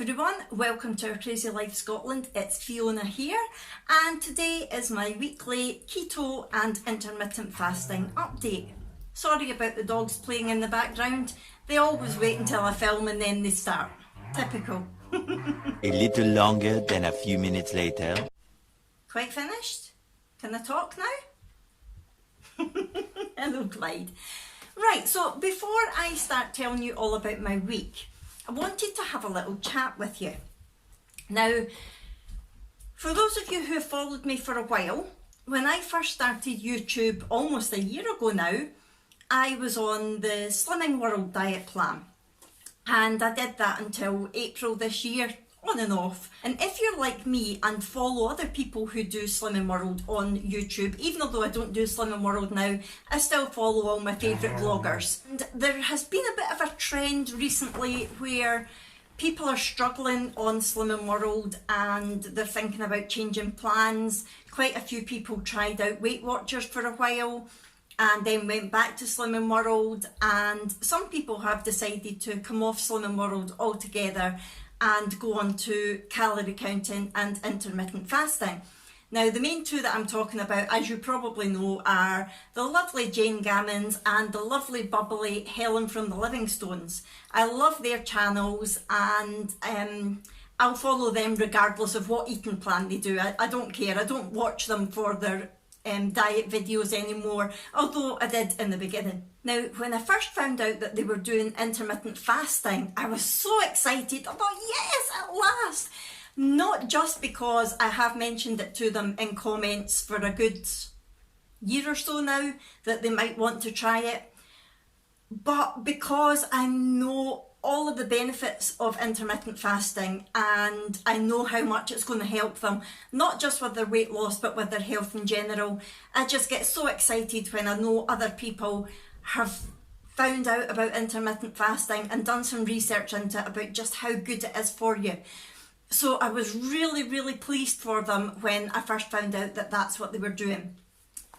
everyone, welcome to our Crazy Life Scotland. It's Fiona here, and today is my weekly keto and intermittent fasting update. Sorry about the dogs playing in the background. They always wait until I film and then they start. Typical. A little longer than a few minutes later. Quite finished? Can I talk now? Hello, Clyde. Right, so before I start telling you all about my week, I wanted to have a little chat with you. Now, for those of you who have followed me for a while, when I first started YouTube almost a year ago now, I was on the Slimming World diet plan. And I did that until April this year, on and off. And if you're like me and follow other people who do Slimming World on YouTube, even though I don't do Slimming World now, I still follow all my favourite vloggers. And there has been a bit of a trend recently where people are struggling on Slimming World and they're thinking about changing plans. Quite a few people tried out Weight Watchers for a while and then went back to Slimming World, and some people have decided to come off Slimming World altogether and go on to calorie counting and intermittent fasting. Now, the main two that I'm talking about, as you probably know, are the lovely Jane Gammons and the lovely bubbly Helen from the Livingstones. I love their channels, and I'll follow them regardless of what eating plan they do. I don't care. I don't watch them for their diet videos anymore, although I did in the beginning. Now, when I first found out that they were doing intermittent fasting, I was so excited. I thought, yes, at last! Not just because I have mentioned it to them in comments for a good year or so now that they might want to try it, but because I know all of the benefits of intermittent fasting and I know how much it's going to help them, not just with their weight loss but with their health in general. I just get so excited when I know other people have found out about intermittent fasting and done some research into it about just how good it is for you. So I was really pleased for them when I first found out that that's what they were doing.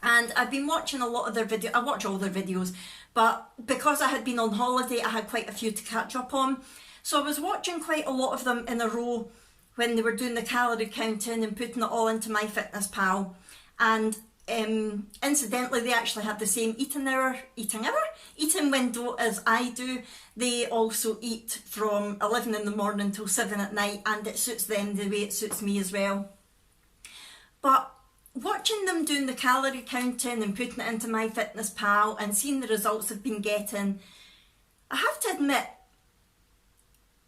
And I've been watching a lot of their videos. I watch all their videos, but because I had been on holiday, I had quite a few to catch up on. So I was watching quite a lot of them in a row when they were doing the calorie counting and putting it all into MyFitnessPal. And incidentally, they actually had the same eating window as I do. They also eat from 11 in the morning till 7 at night, and it suits them the way it suits me as well. But watching them doing the calorie counting and putting it into MyFitnessPal and seeing the results they've been getting, I have to admit,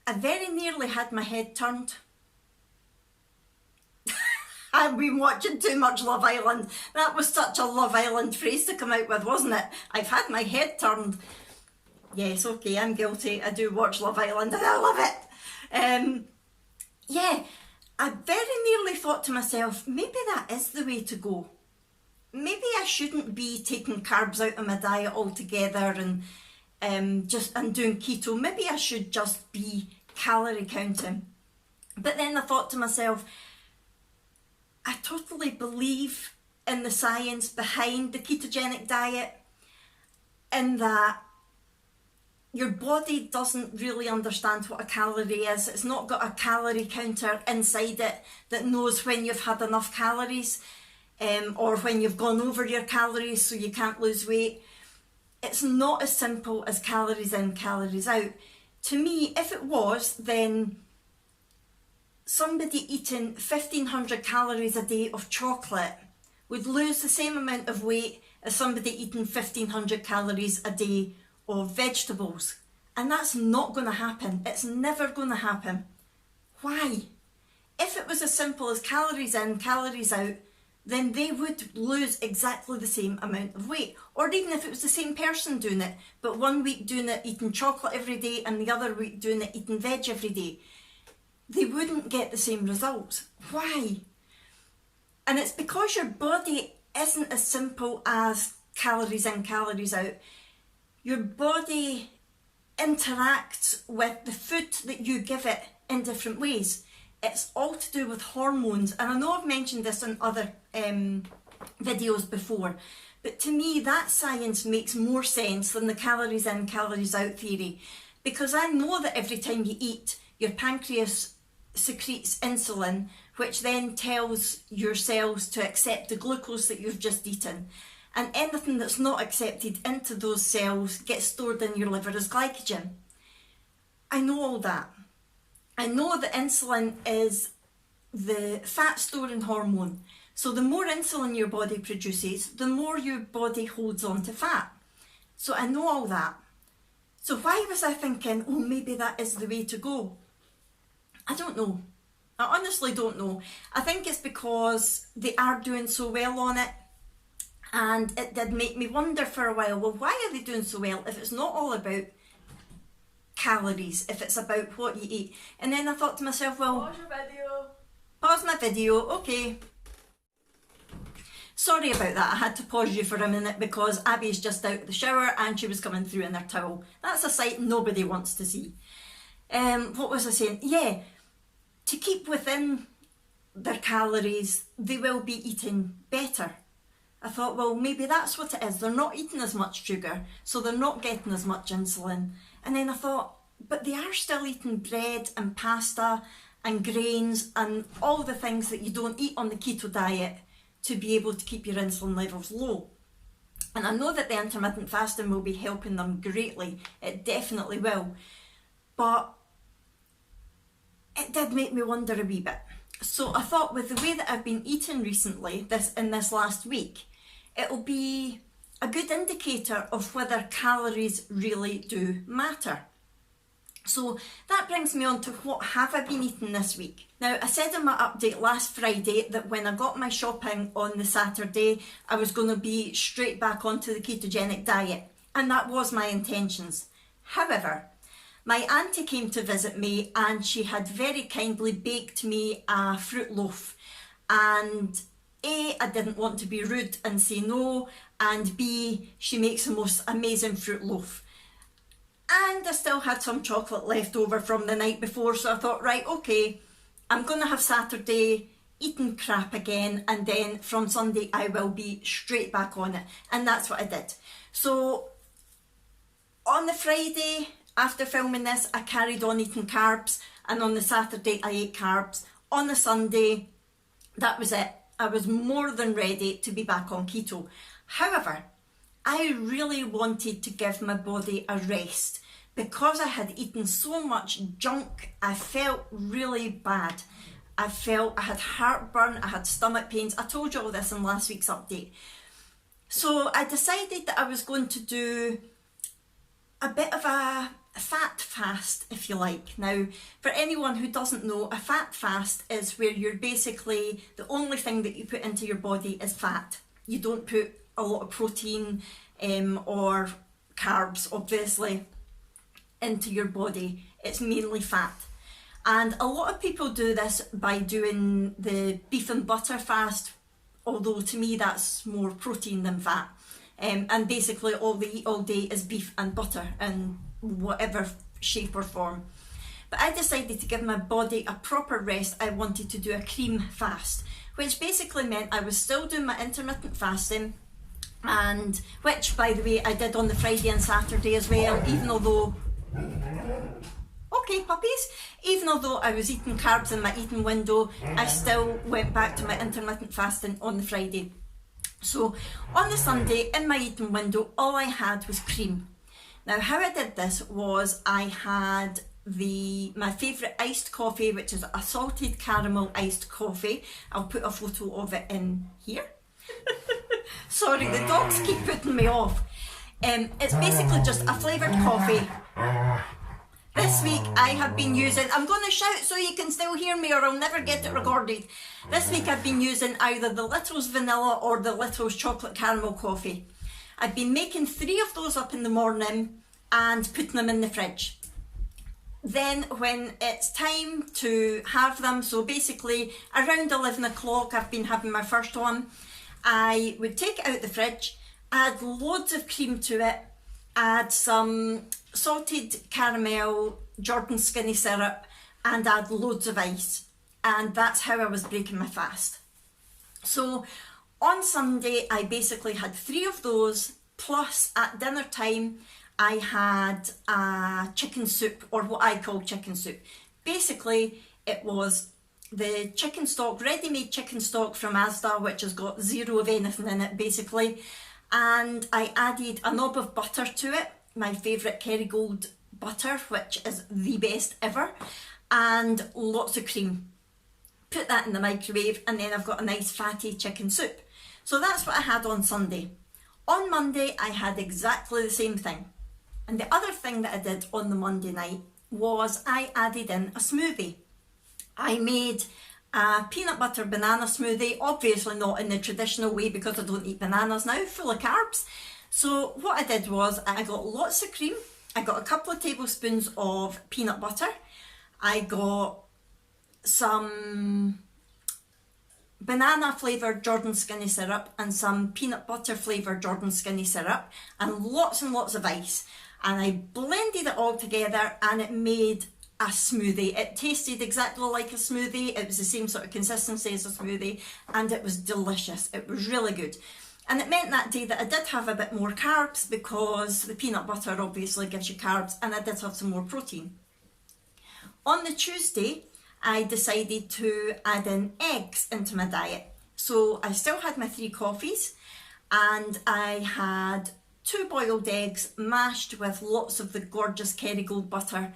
I very nearly had my head turned. I've been watching too much Love Island. That was such a Love Island phrase to come out with, wasn't it? I've had my head turned. Yes, okay, I'm guilty. I do watch Love Island and I love it. Yeah, I very nearly thought to myself, maybe that is the way to go. Maybe I shouldn't be taking carbs out of my diet altogether and doing keto. Maybe I should just be calorie counting. But then I thought to myself, I totally believe in the science behind the ketogenic diet, in that your body doesn't really understand what a calorie is. It's not got a calorie counter inside it that knows when you've had enough calories or when you've gone over your calories so you can't lose weight. It's not as simple as calories in, calories out. To me, if it was, then somebody eating 1,500 calories a day of chocolate would lose the same amount of weight as somebody eating 1,500 calories a day of vegetables. And that's not going to happen. It's never going to happen. Why? If it was as simple as calories in, calories out, then they would lose exactly the same amount of weight. Or even if it was the same person doing it, but one week doing it eating chocolate every day and the other week doing it eating veg every day, they wouldn't get the same results. Why? And it's because your body isn't as simple as calories in, calories out. Your body interacts with the food that you give it in different ways. It's all to do with hormones. And I know I've mentioned this in other videos before, but to me that science makes more sense than the calories in, calories out theory. Because I know that every time you eat, your pancreas secretes insulin, which then tells your cells to accept the glucose that you've just eaten. And anything that's not accepted into those cells gets stored in your liver as glycogen. I know all that. I know that insulin is the fat storing hormone. So the more insulin your body produces, the more your body holds on to fat. So I know all that. So why was I thinking, oh, maybe that is the way to go? I don't know. I honestly don't know. I think it's because they are doing so well on it. And it did make me wonder for a while, well, why are they doing so well if it's not all about calories, if it's about what you eat? And then I thought to myself, well... Pause your video. Pause my video, okay. Sorry about that, I had to pause you for a minute because Abby's just out of the shower and she was coming through in her towel. That's a sight nobody wants to see. What was I saying? Yeah, to keep within their calories, they will be eating better. I thought, well, maybe that's what it is. They're not eating as much sugar, so they're not getting as much insulin. And then I thought, but they are still eating bread and pasta and grains and all the things that you don't eat on the keto diet to be able to keep your insulin levels low. And I know that the intermittent fasting will be helping them greatly. It definitely will. But it did make me wonder a wee bit. So I thought with the way that I've been eating recently, in this last week, it'll be a good indicator of whether calories really do matter. So that brings me on to what have I been eating this week. Now, I said in my update last Friday that when I got my shopping on the Saturday, I was going to be straight back onto the ketogenic diet, and that was my intentions. However, my auntie came to visit me and she had very kindly baked me a fruit loaf, and A, I didn't want to be rude and say no, and B, she makes the most amazing fruit loaf. And I still had some chocolate left over from the night before, so I thought, right, okay, I'm going to have Saturday eating crap again, and then from Sunday I will be straight back on it. And that's what I did. So on the Friday, after filming this, I carried on eating carbs, and on the Saturday I ate carbs. On the Sunday, that was it. I was more than ready to be back on keto. However, I really wanted to give my body a rest because I had eaten so much junk. I felt really bad. I had heartburn, I had stomach pains. I told you all this in last week's update. So I decided that I was going to do a bit of a fat fast, if you like. Now, for anyone who doesn't know, a fat fast is where you're basically, the only thing that you put into your body is fat. You don't put a lot of protein or carbs, obviously, into your body. It's mainly fat. And a lot of people do this by doing the beef and butter fast, although to me that's more protein than fat. And basically all they eat all day is beef and butter in whatever shape or form. But I decided to give my body a proper rest. I wanted to do a cream fast, which basically meant I was still doing my intermittent fasting, and which, by the way, I did on the Friday and Saturday as well, even although, okay puppies, even although I was eating carbs in my eating window, I still went back to my intermittent fasting on the Friday. So on the Sunday, in my eating window, all I had was cream. Now, how I did this was I had my favourite iced coffee, which is a salted caramel iced coffee. I'll put a photo of it in here. Sorry, the dogs keep putting me off. It's basically just a flavoured coffee. This week I have been using, I'm going to shout so you can still hear me or I'll never get it recorded. This week I've been using either the Little's vanilla or the Little's chocolate caramel coffee. I've been making 3 of those up in the morning and putting them in the fridge. Then when it's time to have them, so basically around 11 o'clock I've been having my first one, I would take it out the fridge, add loads of cream to it, add some salted caramel Jordan skinny syrup, and add loads of ice. And that's how I was breaking my fast. So on Sunday I basically had 3 of those, plus at dinner time I had a chicken soup, or what I call chicken soup. Basically, it was the chicken stock, ready-made chicken stock from Asda, which has got zero of anything in it basically, and I added a knob of butter to it, my favourite Kerrygold butter, which is the best ever, and lots of cream. Put that in the microwave, and then I've got a nice fatty chicken soup. So that's what I had on Sunday. On Monday I had exactly the same thing, and the other thing that I did on the Monday night was I added in a smoothie. I made a peanut butter banana smoothie, obviously not in the traditional way because I don't eat bananas now, full of carbs. So what I did was I got lots of cream, I got a couple of tablespoons of peanut butter, I got some banana flavoured Jordan Skinny syrup and some peanut butter flavoured Jordan Skinny syrup, and lots of ice. And I blended it all together and it made a smoothie. It tasted exactly like a smoothie. It was the same sort of consistency as a smoothie, and it was delicious. It was really good. And it meant that day that I did have a bit more carbs because the peanut butter obviously gives you carbs, and I did have some more protein. On the Tuesday, I decided to add in eggs into my diet. So I still had my 3 coffees, and I had 2 boiled eggs mashed with lots of the gorgeous Kerrygold butter,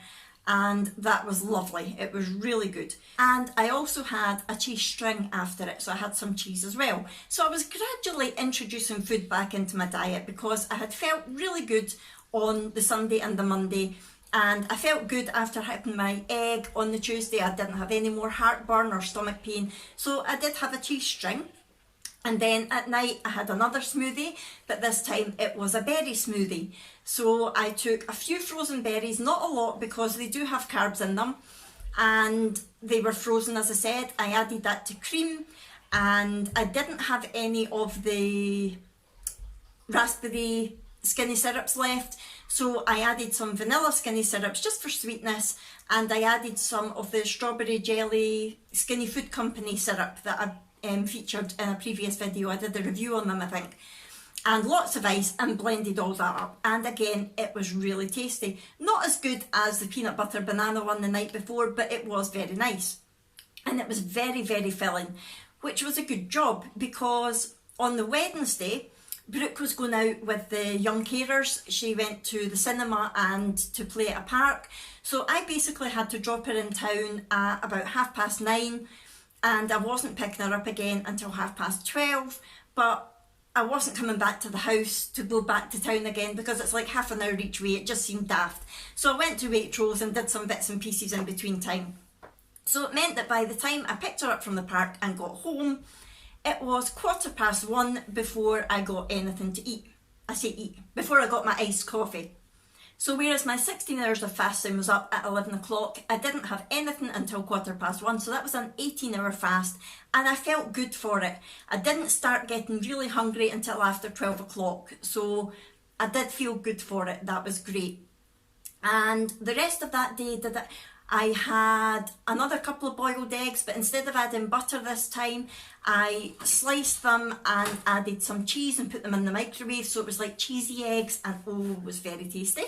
and that was lovely. It was really good. And I also had a cheese string after it, so I had some cheese as well. So I was gradually introducing food back into my diet because I had felt really good on the Sunday and the Monday, and I felt good after having my egg on the Tuesday. I didn't have any more heartburn or stomach pain, so I did have a cheese string. And then at night I had another smoothie, but this time it was a berry smoothie. So I took a few frozen berries, not a lot because they do have carbs in them, and they were frozen as I said. I added that to cream, and I didn't have any of the raspberry skinny syrups left, so I added some vanilla skinny syrups just for sweetness, and I added some of the strawberry jelly Skinny Food Company syrup that I featured in a previous video. I did a review on them, I think, and lots of ice, and blended all that up, and again it was really tasty. Not as good as the peanut butter banana one the night before, but it was very nice, and it was very filling, which was a good job because on the Wednesday Brooke was going out with the young carers. She went to the cinema and to play at a park, so I basically had to drop her in town at about 9:30, and I wasn't picking her up again until 12:30, but I wasn't coming back to the house to go back to town again because it's like half an hour each way. It just seemed daft. So I went to Waitrose and did some bits and pieces in between time. So it meant that by the time I picked her up from the park and got home, it was 1:15 before I got anything to eat. I say eat, before I got my iced coffee. So whereas my 16 hours of fasting was up at 11 o'clock, I didn't have anything until 1:15, so that was an 18-hour fast, and I felt good for it. I didn't start getting really hungry until after 12 o'clock, so I did feel good for it. That was great. And the rest of that day, I had another couple of boiled eggs, but instead of adding butter this time, I sliced them and added some cheese and put them in the microwave, so it was like cheesy eggs, and oh, it was very tasty.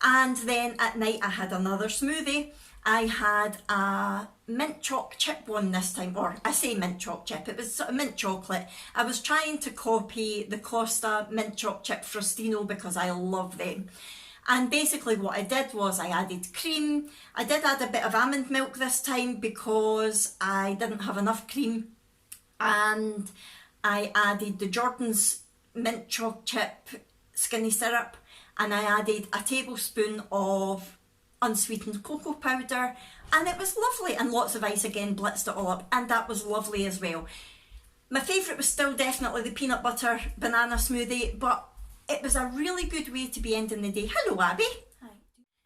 And then at night I had another smoothie. I had a mint choc chip one this time, or I say mint choc chip, it was sort of mint chocolate. I was trying to copy the Costa mint choc chip Frostino because I love them. And basically what I did was I added cream. I did add a bit of almond milk this time because I didn't have enough cream. And I added the Jordan's mint choc chip skinny syrup, and I added a tablespoon of unsweetened cocoa powder, and it was lovely, and lots of ice again, blitzed it all up, and that was lovely as well. My favourite was still definitely the peanut butter banana smoothie, but it was a really good way to be ending the day. Hello, Abby. Hi.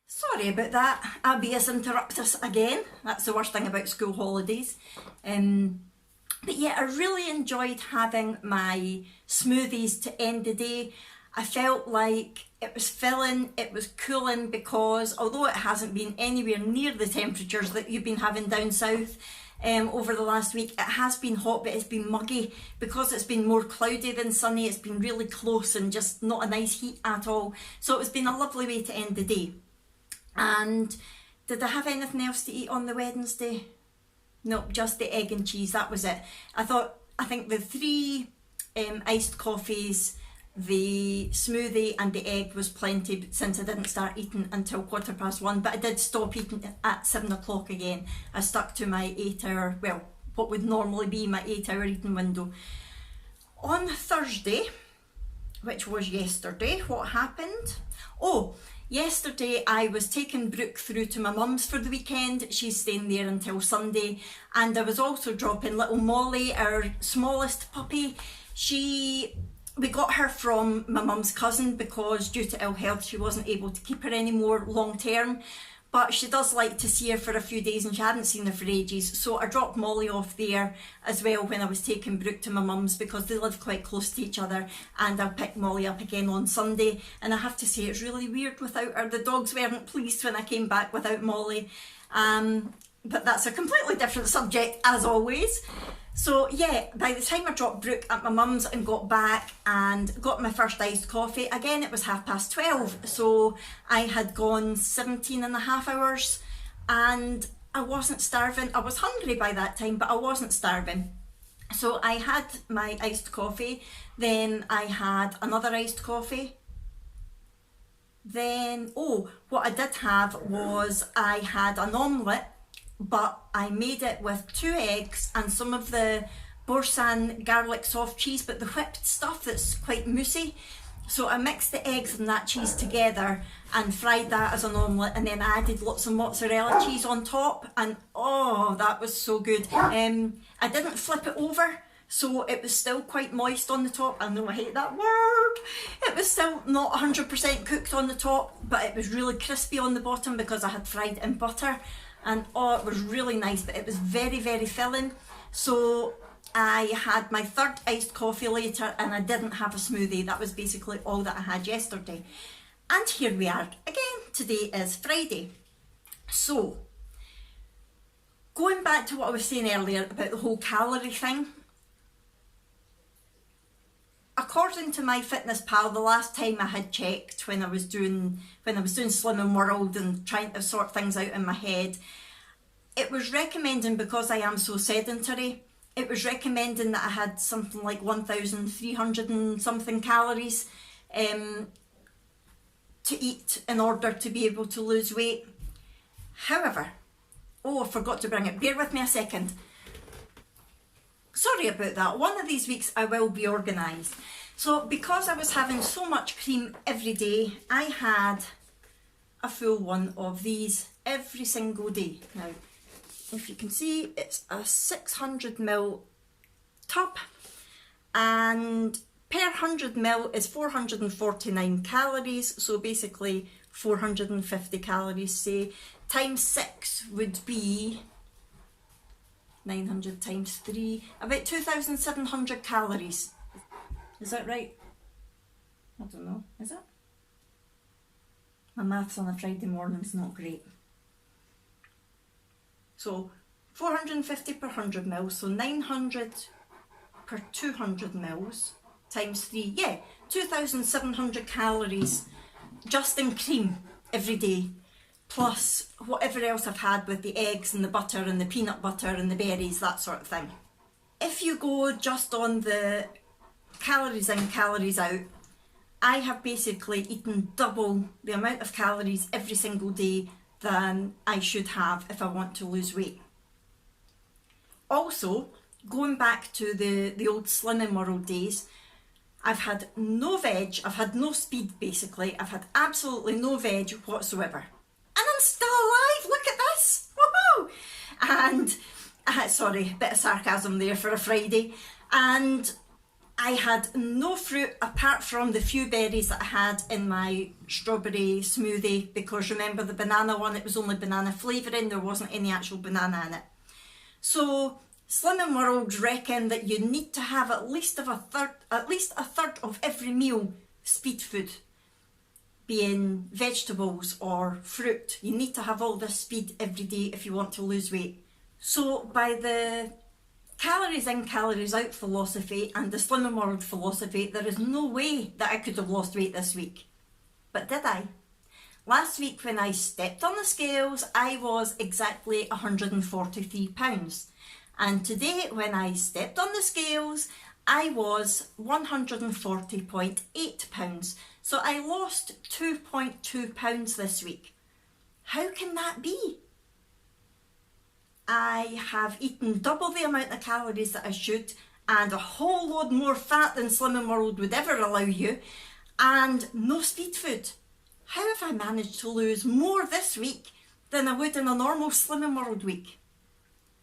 Sorry about that. Abby has interrupted us again. That's the worst thing about school holidays. But yeah, I really enjoyed having my smoothies to end the day. I felt like it was filling, it was cooling, because although it hasn't been anywhere near the temperatures that you've been having down south, over the last week, it has been hot, but it's been muggy because it's been more cloudy than sunny. It's been really close and just not a nice heat at all. So it's been a lovely way to end the day. And Did I have anything else to eat on the Wednesday? Nope, just the egg and cheese, that was it. I think the 3 iced coffees, the smoothie and the egg was plenty since I didn't start eating until 1:15, but I did stop eating at 7 o'clock again. I stuck to my 8-hour, well, what would normally be my 8-hour eating window. On Thursday, which was yesterday, what happened? Oh, yesterday I was taking Brooke through to my mum's for the weekend. She's staying there until Sunday. And I was also dropping little Molly, our smallest puppy. We got her from my mum's cousin because due to ill health she wasn't able to keep her anymore long term. But she does like to see her for a few days and she hadn't seen her for ages. So I dropped Molly off there as well when I was taking Brooke to my mum's because they live quite close to each other, and I'll pick Molly up again on Sunday. And I have to say it's really weird without her. The dogs weren't pleased when I came back without Molly. But that's a completely different subject as always. So yeah, by the time I dropped Brooke at my mum's and got back and got my first iced coffee, again it was 12:30, so I had gone 17.5 hours and I wasn't starving. I was hungry by that time, but I wasn't starving. So I had my iced coffee, then I had another iced coffee. Then, what I did have was I had an omelette, but I made it with 2 eggs and some of the Boursin garlic soft cheese, but the whipped stuff that's quite moussey. So I mixed the eggs and that cheese together and fried that as an omelette, and then I added lots of mozzarella cheese on top, and oh, that was so good. I didn't flip it over, so it was still quite moist on the top. I know I hate that word. It was still not 100% cooked on the top, but it was really crispy on the bottom because I had fried it in butter. And oh, it was really nice, but it was very, very filling. So I had my 3rd iced coffee later and I didn't have a smoothie. That was basically all that I had yesterday. And here we are again. Today is Friday. So, going back to what I was saying earlier about the whole calorie thing. According to MyFitnessPal, the last time I had checked when I was doing Slimming World and trying to sort things out in my head, it was recommending, because I am so sedentary, it was recommending that I had something like 1,300 and something calories to eat in order to be able to lose weight. However, I forgot to bring it. Bear with me a second. Sorry about that. One of these weeks I will be organised. So because I was having so much cream every day, I had a full one of these every single day. Now, if you can see, it's a 600ml tub, and per 100ml is 449 calories. So basically 450 calories, say, times 6 would be 900 times 3, about 2,700 calories. Is that right? I don't know, is it? My maths on a Friday morning is not great. So 450 per 100 mils, so 900 per 200 mils times 3, 2,700 calories just in cream every day, plus whatever else I've had with the eggs and the butter and the peanut butter and the berries, that sort of thing. If you go just on the calories in, calories out, I have basically eaten double the amount of calories every single day than I should have if I want to lose weight. Also, going back to the old Slimming World days, I've had no veg, I've had no speed basically, I've had absolutely no veg whatsoever. And I'm still alive, look at this, woohoo! And, sorry, bit of sarcasm there for a Friday. And I had no fruit apart from the few berries that I had in my strawberry smoothie, because remember the banana one, it was only banana flavouring, there wasn't any actual banana in it. So Slimming World reckon that you need to have at least a third of every meal speed food, being vegetables or fruit. You need to have all this speed every day if you want to lose weight. So by the calories in, calories out philosophy and the Slimming World philosophy, there is no way that I could have lost weight this week. But did I? Last week when I stepped on the scales, I was exactly 143 pounds. And today when I stepped on the scales, I was 140.8 pounds. So I lost 2.2 pounds this week. How can that be? I have eaten double the amount of calories that I should, and a whole load more fat than Slimming World would ever allow you, and no speed food. How have I managed to lose more this week than I would in a normal Slimming World week?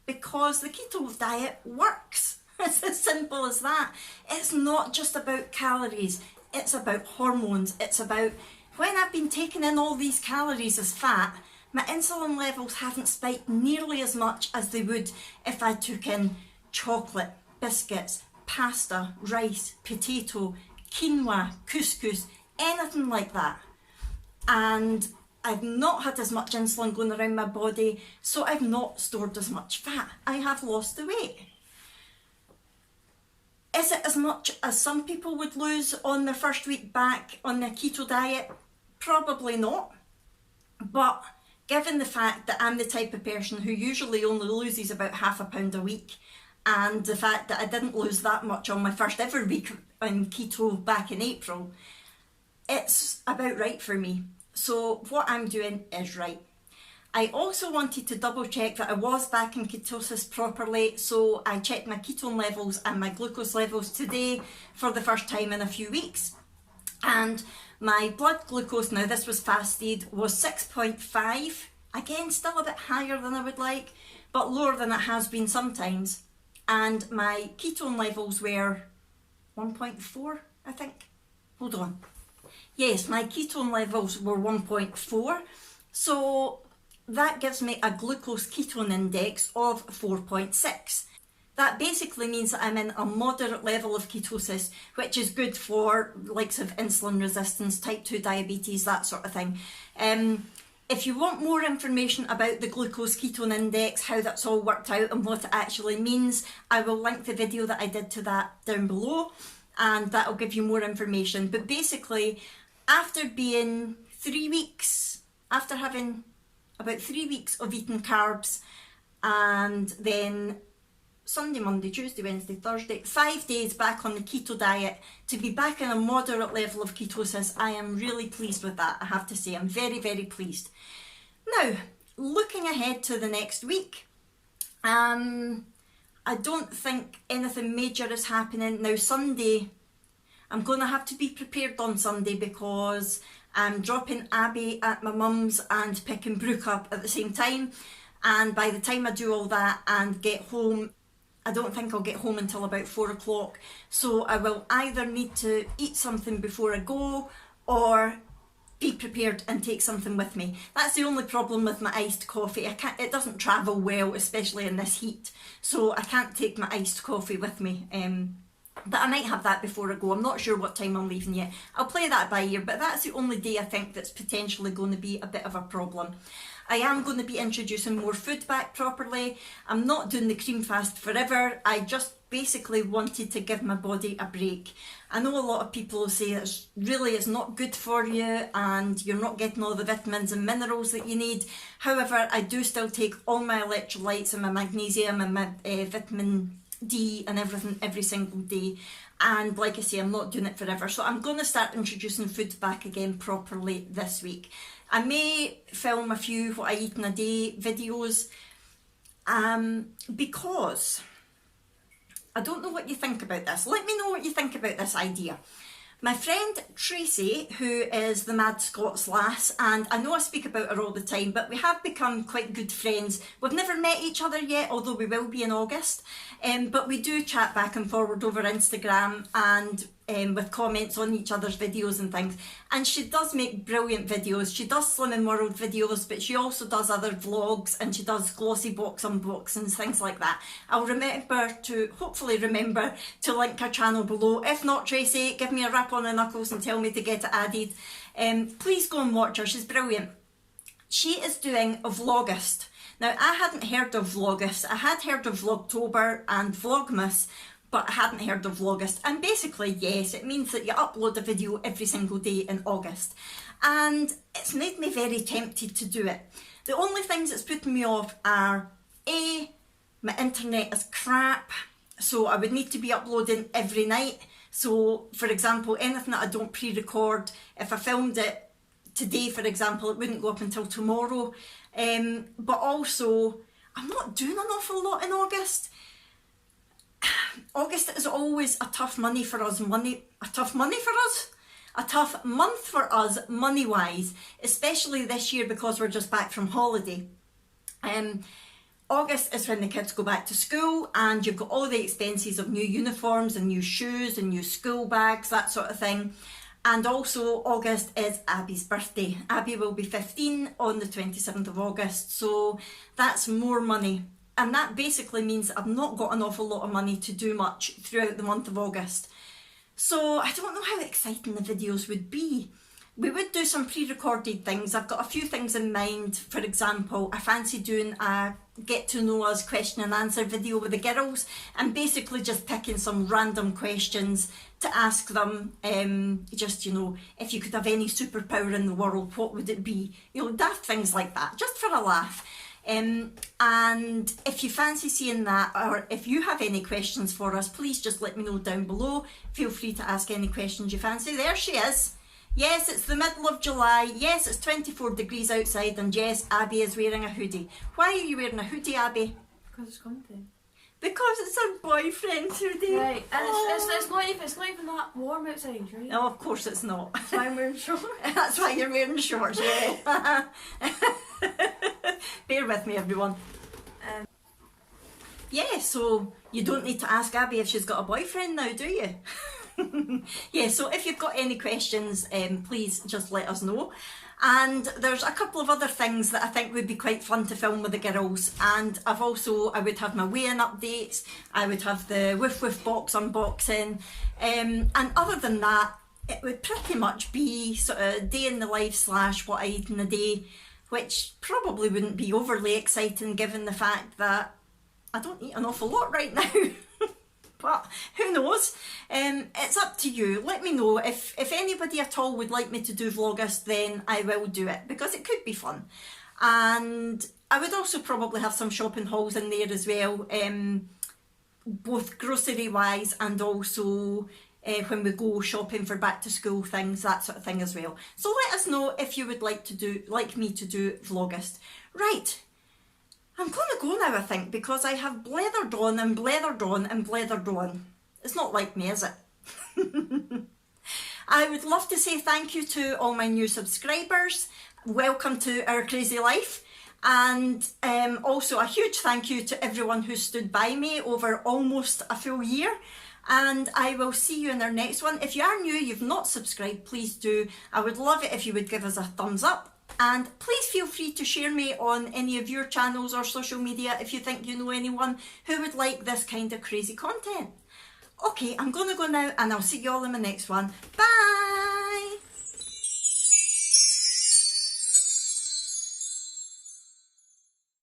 Because the keto diet works. It's as simple as that. It's not just about calories, it's about hormones. It's about when I've been taking in all these calories as fat, my insulin levels haven't spiked nearly as much as they would if I took in chocolate, biscuits, pasta, rice, potato, quinoa, couscous, anything like that. And I've not had as much insulin going around my body, so I've not stored as much fat. I have lost the weight. Is it as much as some people would lose on their first week back on their keto diet? Probably not. But given the fact that I'm the type of person who usually only loses about half a pound a week, and the fact that I didn't lose that much on my first ever week on keto back in April, it's about right for me. So what I'm doing is right. I also wanted to double check that I was back in ketosis properly, so I checked my ketone levels and my glucose levels today for the first time in a few weeks. And my blood glucose, now this was fasted, was 6.5. Again, still a bit higher than I would like, but lower than it has been sometimes. And my ketone levels were 1.4, I think. Hold on. Yes, my ketone levels were 1.4. So that gives me a glucose ketone index of 4.6. That basically means that I'm in a moderate level of ketosis, which is good for likes of insulin resistance, type 2 diabetes, that sort of thing. If you want more information about the glucose ketone index, how that's all worked out and what it actually means, I will link the video that I did to that down below, and that'll give you more information. But basically, after being 3 weeks, after having about 3 weeks of eating carbs, and then Sunday, Monday, Tuesday, Wednesday, Thursday, 5 days back on the keto diet, to be back in a moderate level of ketosis, I am really pleased with that, I have to say. I'm very, very pleased. Now, looking ahead to the next week, I don't think anything major is happening. Now, Sunday, I'm going to have to be prepared on Sunday because I'm dropping Abby at my mum's and picking Brooke up at the same time. And by the time I do all that and get home, I don't think I'll get home until about 4 o'clock. So I will either need to eat something before I go or be prepared and take something with me. That's the only problem with my iced coffee. It doesn't travel well, especially in this heat. So I can't take my iced coffee with me. But I might have that before I go. I'm not sure what time I'm leaving yet. I'll play that by ear, but that's the only day I think that's potentially going to be a bit of a problem. I am going to be introducing more food back properly. I'm not doing the cream fast forever. I just basically wanted to give my body a break. I know a lot of people say it's not good for you and you're not getting all the vitamins and minerals that you need. However, I do still take all my electrolytes and my magnesium and my vitamin D and everything every single day, and like I say, I'm not doing it forever, so I'm going to start introducing food back again properly this week. I may film a few what I eat in a day videos, because I don't know what you think about this. Let me know what you think about this idea. My friend Tracey, who is the Mad Scots lass, and I know I speak about her all the time, but we have become quite good friends. We've never met each other yet, although we will be in August. But we do chat back and forward over Instagram and with comments on each other's videos and things. And she does make brilliant videos. She does Slimming World videos, but she also does other vlogs and she does glossy box unboxings, things like that. I'll hopefully remember to link her channel below. If not, Tracey, give me a rap on the knuckles and tell me to get it added. Please go and watch her, she's brilliant. She is doing a Vlogust. Now, I hadn't heard of Vlogust. I had heard of Vlogtober and Vlogmas, but I hadn't heard of Vlogust. And basically, yes, it means that you upload a video every single day in August. and it's made me very tempted to do it. The only things that's putting me off are A, my internet is crap, so I would need to be uploading every night. So for example, anything that I don't pre-record, if I filmed it today for example, it wouldn't go up until tomorrow. But also I'm not doing an awful lot in August. August is always a tough month for us money wise, especially this year because we're just back from holiday. August is when the kids go back to school and you've got all the expenses of new uniforms and new shoes and new school bags, that sort of thing. And also August is Abby's birthday. Abby will be 15 on the 27th of August, so that's more money. And that basically means I've not got an awful lot of money to do much throughout the month of August. So I don't know how exciting the videos would be. We would do some pre-recorded things. I've got a few things in mind. For example, I fancy doing a get to know us question and answer video with the girls and basically just picking some random questions to ask them. Just, you know, if you could have any superpower in the world, what would it be? You know, daft things like that, just for a laugh. And if you fancy seeing that, or if you have any questions for us, please just let me know down below. Feel free to ask any questions you fancy. There she is. Yes, it's the middle of July. Yes, it's 24 degrees outside, and yes, Abby is wearing a hoodie. Why are you wearing a hoodie, Abby? Because it's comfy. Because it's her boyfriend's hoodie. Right, and it's not even that warm outside, right? No, of course it's not. That's why I'm wearing shorts. That's why you're wearing shorts, yeah. Bear with me, everyone. Yeah, so you don't need to ask Abby if she's got a boyfriend now, do you? Yeah, so if you've got any questions, please just let us know. And there's a couple of other things that I think would be quite fun to film with the girls. And I would have my weigh-in updates, I would have the Woof Woof box unboxing, and other than that, it would pretty much be sort of day in the life / what I eat in a day, which probably wouldn't be overly exciting given the fact that I don't eat an awful lot right now. But who knows? It's up to you. Let me know if anybody at all would like me to do Vlogust, then I will do it because it could be fun. And I would also probably have some shopping hauls in there as well, both grocery wise and also when we go shopping for back to school things, that sort of thing as well. So let us know if you would like me to do Vlogust. Right. I'm going to go now, I think, because I have blethered on and blethered on and blethered on. It's not like me, is it? I would love to say thank you to all my new subscribers. Welcome to our crazy life. And also a huge thank you to everyone who stood by me over almost a full year. And I will see you in our next one. If you are new, you've not subscribed, please do. I would love it if you would give us a thumbs up. And please feel free to share me on any of your channels or social media if you think you know anyone who would like this kind of crazy content. Okay, I'm going to go now and I'll see you all in my next one. Bye!